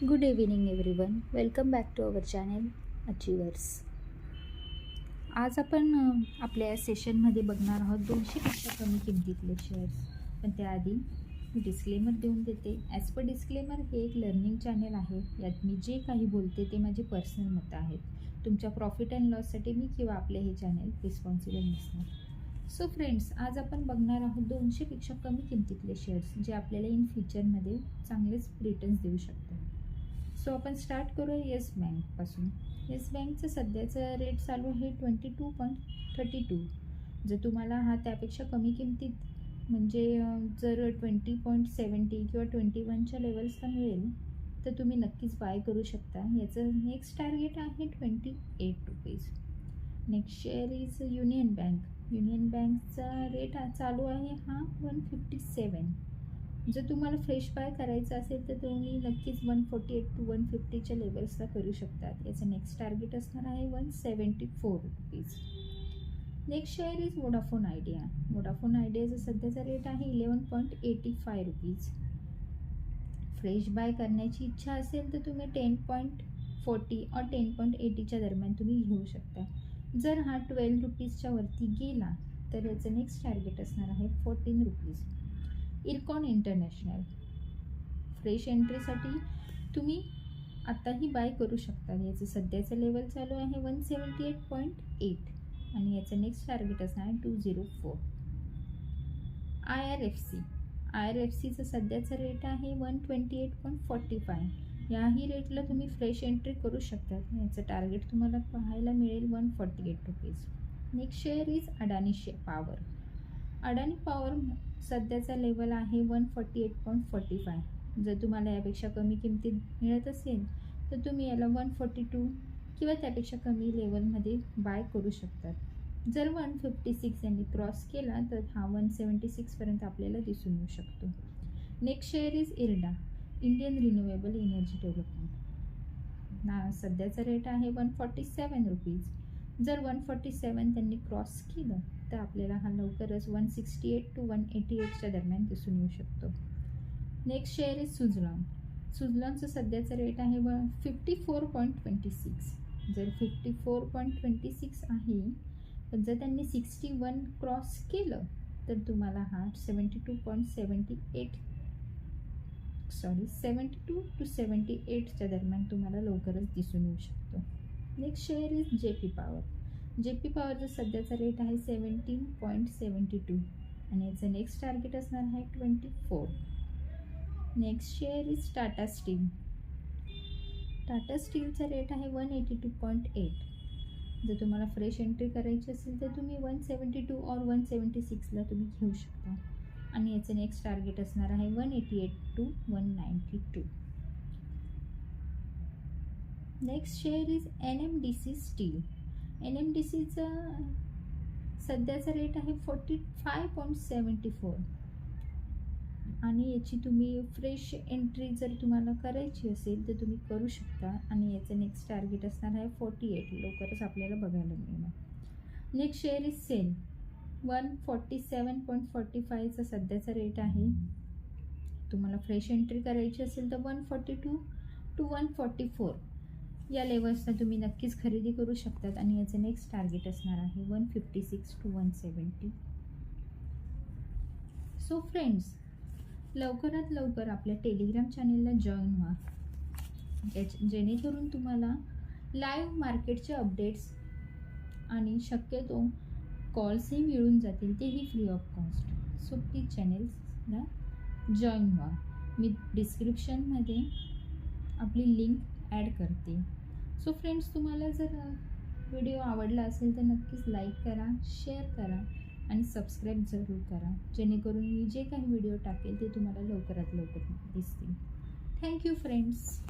Good evening everyone. Welcome back to our channel achievers. आज आपण आपल्या या सेशनमध्ये बघणार आहोत 200पेक्षा कमी किमतीतले शेअर्स. पण त्याआधी मी डिस्क्लेमर देऊन देते. ॲज पर डिस्क्लेमर हे एक लर्निंग चॅनल आहे. यात मी जे काही बोलते ते माझे पर्सनल मतं आहेत. तुमच्या प्रॉफिट अँड लॉससाठी मी किंवा आपले हे चॅनल रिस्पॉन्सिबल नसणार. सो फ्रेंड्स, आज आपण बघणार आहोत 200पेक्षा कमी किमतीतले शेअर्स जे आपल्याला इन फ्युचरमध्ये चांगलेच रिटर्न्स देऊ शकतात. सो आपण स्टार्ट करूया येस बँकपासून. येस बँकचं सध्याचं रेट चालू आहे 22.32. जर तुम्हाला हा त्यापेक्षा कमी किमतीत म्हणजे जर 20.70 किंवा 21च्या लेवल्सला मिळेल तर तुम्ही नक्कीच बाय करू शकता. याचं नेक्स्ट टार्गेट आहे 28 rupees. Next share is union bank. Union बँकचा रेट चालू आहे हा 157. जर तुम्हाला फ्रेश बाय करायचं असेल तर तुम्ही नक्कीच 148 to 150च्या लेवल्सला करू शकतात. याचं नेक्स्ट टार्गेट असणार आहे 174 rupees. Next share is Vodafone Idea. Vodafone आयडियाचा सध्याचा रेट आहे 11.85 रुपीज. फ्रेश बाय करण्याची इच्छा असेल तर तुम्ही 10.40 और 10.80च्या दरम्यान तुम्ही घेऊ शकता. जर हा 12 रुपीजच्या वरती गेला तर याचं नेक्स्ट टार्गेट असणार आहे 14 रुपीज. इरकॉन इंटरनॅशनल. फ्रेश एंट्रीसाठी तुम्ही आत्ताही बाय करू शकता. याचं सध्याचं लेवल चालू आहे 178.8 आणि याचं नेक्स्ट टार्गेट असणार आहे 204. IRFC. IRFCचं सध्याचं रेट आहे 128.45. याही रेटला तुम्ही फ्रेश एंट्री करू शकता. याचं टार्गेट तुम्हाला पाहायला मिळेल 148 rupees. Next share is Adani power. Adani power सध्याचा लेवल आहे 148.45. जर तुम्हाला यापेक्षा कमी किमतीत मिळत असेल तर तुम्ही याला 142 किंवा त्यापेक्षा कमी लेवलमध्ये बाय करू शकतात. जर 156 यांनी क्रॉस केला तर हा 176पर्यंत आपल्याला दिसून येऊ शकतो. Next share is IREDA. Indian renewable energy development. सध्याचा रेट आहे 147 रुपीज. जर 147 त्यांनी क्रॉस केलं तर आपल्याला हा लवकरच 168 to 188च्या दरम्यान दिसून येऊ शकतो. Next share is Suzlon. सुझलॉनचं सध्याचं रेट आहे 54.26. जर 54.26 आहे पण जर त्यांनी 61 क्रॉस केलं तर तुम्हाला हा 72 to 78च्या दरम्यान तुम्हाला लवकरच दिसून येऊ शकतो. Next share is JP power. JP पॉवरचा सध्याचा रेट आहे 17.72 आणि याचं नेक्स्ट टार्गेट असणार आहे 24. Next share is Tata steel. Tata स्टीलचा रेट आहे 182.8. जर तुम्हाला फ्रेश एंट्री करायची असेल तर तुम्ही 172 और 176ला तुम्ही घेऊ शकता आणि याचं नेक्स्ट टार्गेट असणार आहे 188 to 192. Next share is NMDC steel. NMDCचा सध्याचा रेट आहे 45.74 आणि याची तुम्ही फ्रेश एंट्री जर तुम्हाला करायची असेल तर तुम्ही करू शकता आणि याचं नेक्स्ट टार्गेट असणार आहे 48. लवकरच आपल्याला बघायला मिळणार. Next share is SAIL. 147.45चा सध्याचा रेट आहे. तुम्हाला फ्रेश एंट्री करायची असेल तर 142 to 144 या लेवल्सला तुम्ही नक्कीच खरेदी करू शकतात आणि याचं नेक्स्ट टार्गेट असणार आहे 156 to 170. सो फ्रेंड्स, लवकरात लवकर आपल्या टेलिग्राम चॅनेलला जॉईन व्हा. जेणेकरून तुम्हाला लाईव्ह मार्केटचे अपडेट्स आणि शक्यतो कॉल्सही मिळून जातील, तेही free of cost. So please चॅनेल्सला जॉईन व्हा. मी डिस्क्रिप्शनमध्ये आपली लिंक ॲड करते. सो फ्रेंड्स, तुम्हाला जर व्हिडिओ आवडला असेल तर नक्कीच लाईक करा, शेअर करा आणि सबस्क्राईब जरूर करा. जेणेकरून मी जे काही व्हिडिओ टाकेल ते तुम्हाला लवकरात लवकर दिसतील. Thank you friends.